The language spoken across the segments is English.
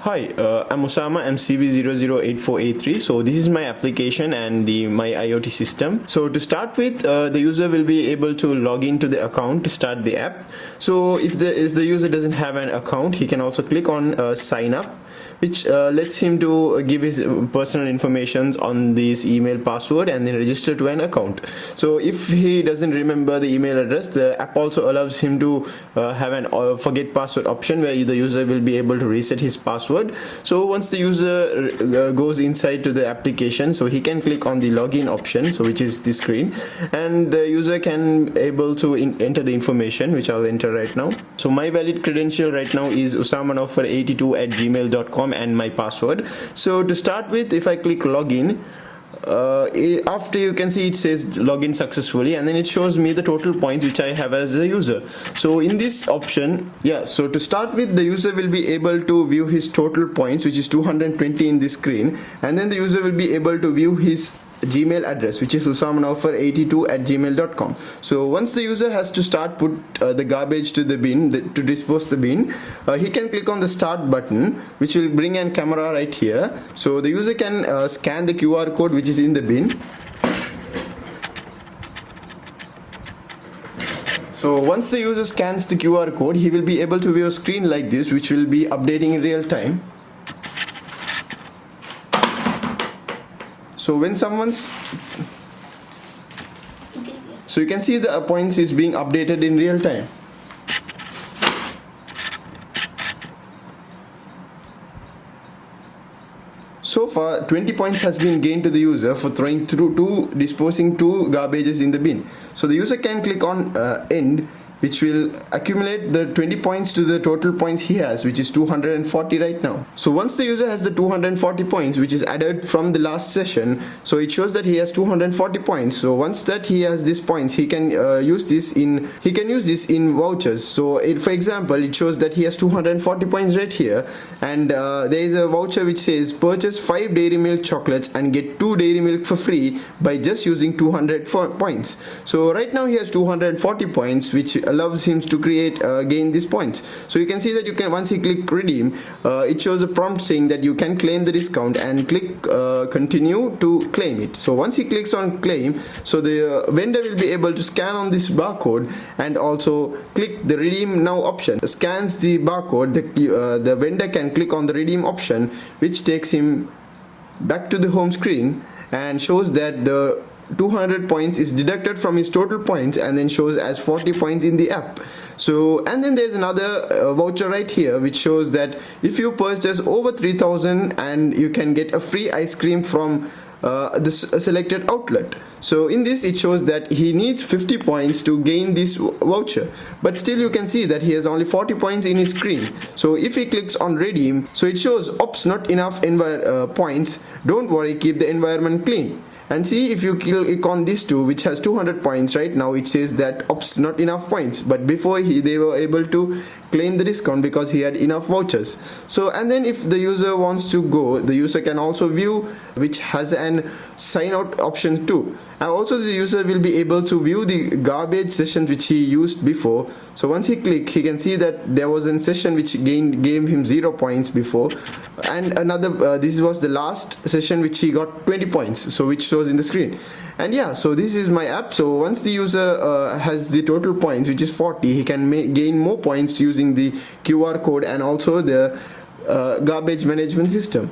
Hi, I'm Usama. I'm CB008483. So this is my application and my IoT system. So to start with, the user will be able to log into the account to start the app. So if the user doesn't have an account, he can also click on sign up, which lets him to give his personal information on this email password and then register to an account. So if he doesn't remember the email address, the app also allows him to have an forget password option where the user will be able to reset his password. So once the user goes inside to the application, so he can click on the login option, so which is the screen, and the user can able to enter the information, which I'll enter right now. So my valid credential right now is Usama Naufer 82@gmail.com and my password. So to start with, if I click login, after you can see it says login successfully, and then it shows me the total points which I have as a user. So in this option, so to start with, the user will be able to view his total points, which is 220 in this screen, and then the user will be able to view his Gmail address, which is usamanaufer82@gmail.com. So once the user has to start put the garbage to the bin, to dispose the bin, he can click on the start button, which will bring a camera right here. So the user can scan the QR code which is in the bin. So once the user scans the QR code, he will be able to view a screen like this, which will be updating in real time. So when so you can see the points is being updated in real time. So far 20 points has been gained to the user for disposing two garbages in the bin. So the user can click on end, which will accumulate the 20 points to the total points he has, which is 240 right now. So once the user has the 240 points, which is added from the last session, so it shows that he has 240 points. So once that he has these points, he can use this in vouchers. So for example, it shows that he has 240 points right here, and there is a voucher which says purchase 5 dairy milk chocolates and get 2 dairy milk for free by just using 200 points. So right now he has 240 points, which allows him to gain these points. So you can see that once he click redeem, it shows a prompt saying that you can claim the discount, and click continue to claim it. So once he clicks on claim, so the vendor will be able to scan on this barcode and also click the redeem now option. Scans the barcode, the vendor can click on the redeem option, which takes him back to the home screen and shows that the 200 points is deducted from his total points and then shows as 40 points in the app. So, and then there's another voucher right here which shows that if you purchase over 3,000, and you can get a free ice cream from this selected outlet. So in this, it shows that he needs 50 points to gain this voucher, but still you can see that he has only 40 points in his screen. So if he clicks on redeem, so it shows oops, not enough points, don't worry, keep the environment clean. And see, if you click on these two, which has 200 points right now, it says that oops, not enough points, but before they were able to claim the discount because he had enough vouchers. So, and then if the user wants to go, the user can also view, which has an sign out option too. And also the user will be able to view the garbage sessions which he used before. So once he click, he can see that there was a session which gave him 0 points before, and another this was the last session which he got 20 points, so which shows in the screen. And so this is my app. So once the user has the total points, which is 40, he can gain more points using the QR code and also the garbage management system.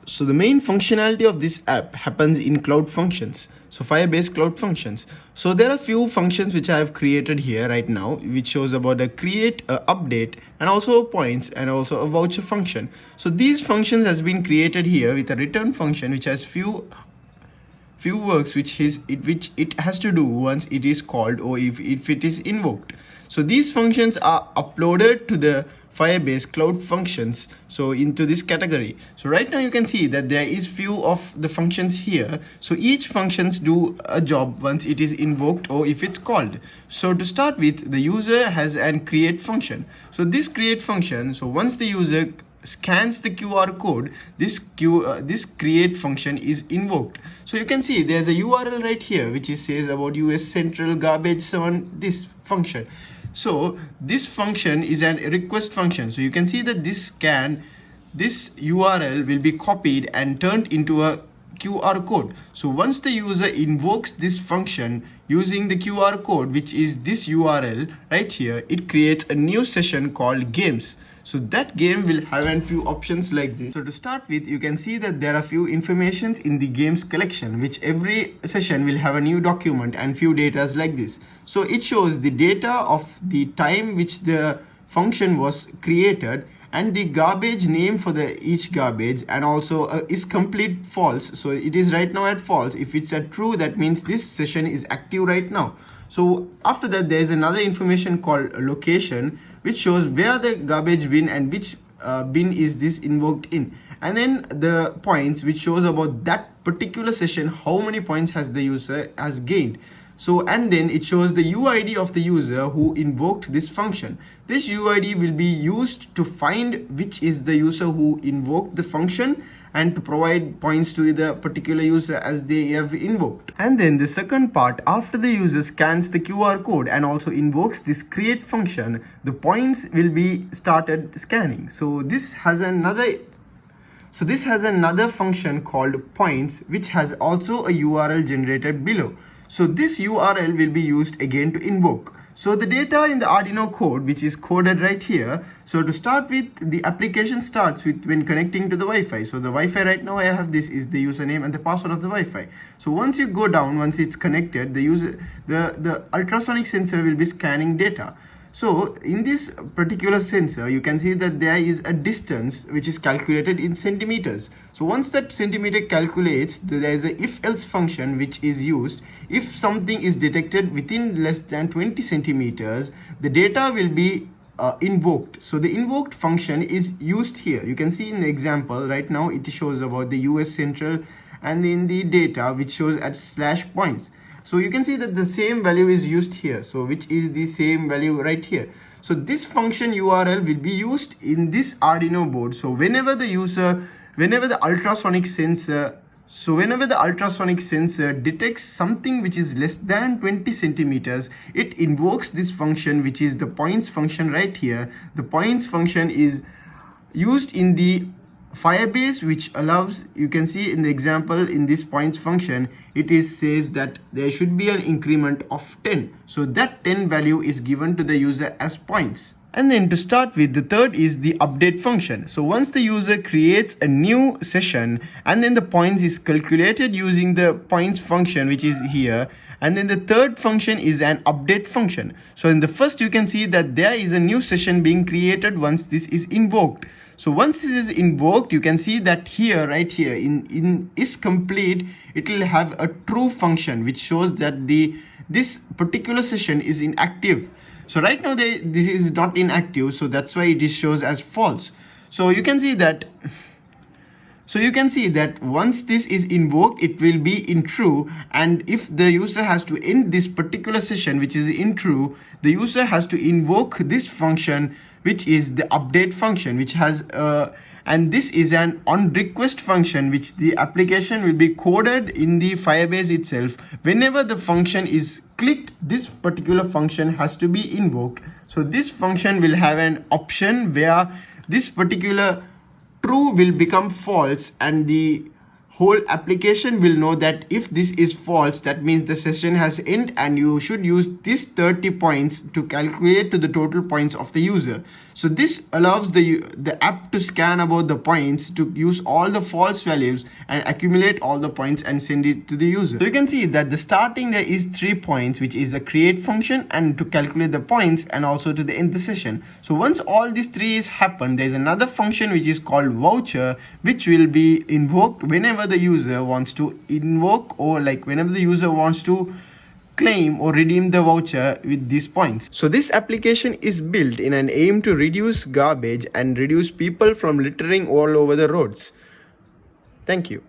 So the main functionality of this app happens in cloud functions, so Firebase cloud functions. So there are few functions which I have created here right now, which shows about a create, update, and also points, and also a voucher function. So these functions has been created here with a return function which has few works which it has to do once it is called or if it is invoked. So these functions are uploaded to the Firebase cloud functions, so into this category. So right now you can see that there is few of the functions here. So each functions do a job once it is invoked or if it's called. So to start with, the user has an create function. So this create function, so once the user scans the QR code, this create function is invoked. So you can see there's a URL right here which says about US Central Garbage on this function. So this function is a request function. So you can see that this URL will be copied and turned into a QR code. So once the user invokes this function using the QR code, which is this URL right here, it creates a new session called games. So that game will have a few options like this. So to start with, you can see that there are few informations in the games collection, which every session will have a new document and few datas like this. So it shows the data of the time which the function was created and the garbage name for each garbage, and also is complete false. So it is right now at false. If it's at true, that means this session is active right now. So after that, there is another information called location, which shows where the garbage bin and which bin is this invoked in, and then the points, which shows about that particular session, how many points has the user has gained. So, and then it shows the UID of the user who invoked this function. This UID will be used to find which is the user who invoked the function and to provide points to the particular user as they have invoked. And then the second part, after the user scans the QR code and also invokes this create function, the points will be started scanning. So this has another function called points, which has also a URL generated below. So this URL will be used again to invoke. So the data in the Arduino code, which is coded right here. So to start with, the application starts with when connecting to the Wi-Fi. So the Wi-Fi right now I have this is the username and the password of the Wi-Fi. So once you go down, once it's connected, the ultrasonic sensor will be scanning data. So in this particular sensor, you can see that there is a distance which is calculated in centimeters. So once that centimeter calculates, there is a if-else function which is used. If something is detected within less than 20 centimeters, the data will be invoked. So the invoked function is used here. You can see in the example right now, it shows about the US Central, and in the data which shows at /points. So you can see that the same value is used here. So which is the same value right here. So this function URL will be used in this Arduino board. So whenever the ultrasonic sensor detects something which is less than 20 centimeters, it invokes this function, which is the points function right here. The points function is used in the Firebase, which allows, you can see in the example in this points function, it says that there should be an increment of 10. So that 10 value is given to the user as points. And then to start with, the third is the update function. So once the user creates a new session, and then the points is calculated using the points function, which is here. And then the third function is an update function. So in the first, you can see that there is a new session being created once this is invoked. So once this is invoked, you can see that here, right here in is complete, it will have a true function which shows that this particular session is inactive. So right now this is not inactive, so that's why it is shows as false. So you can see that once this is invoked, it will be in true, and if the user has to end this particular session which is in true, the user has to invoke this function, which is the update function, which has and this is an on request function, which the application will be coded in the Firebase itself. Whenever the function is clicked, this particular function has to be invoked. So this function will have an option where this particular true will become false, and the whole application will know that if this is false, that means the session has ended, and you should use this 30 points to calculate to the total points of the user. So this allows the app to scan about the points, to use all the false values and accumulate all the points and send it to the user. So you can see that the starting there is 3 points, which is the create function, and to calculate the points, and also to the end the session. So once all these 3 is happened, there is another function which is called voucher, which will be invoked whenever the user wants to invoke, or like whenever the user wants to claim or redeem the voucher with these points. So this application is built in an aim to reduce garbage and reduce people from littering all over the roads. Thank you.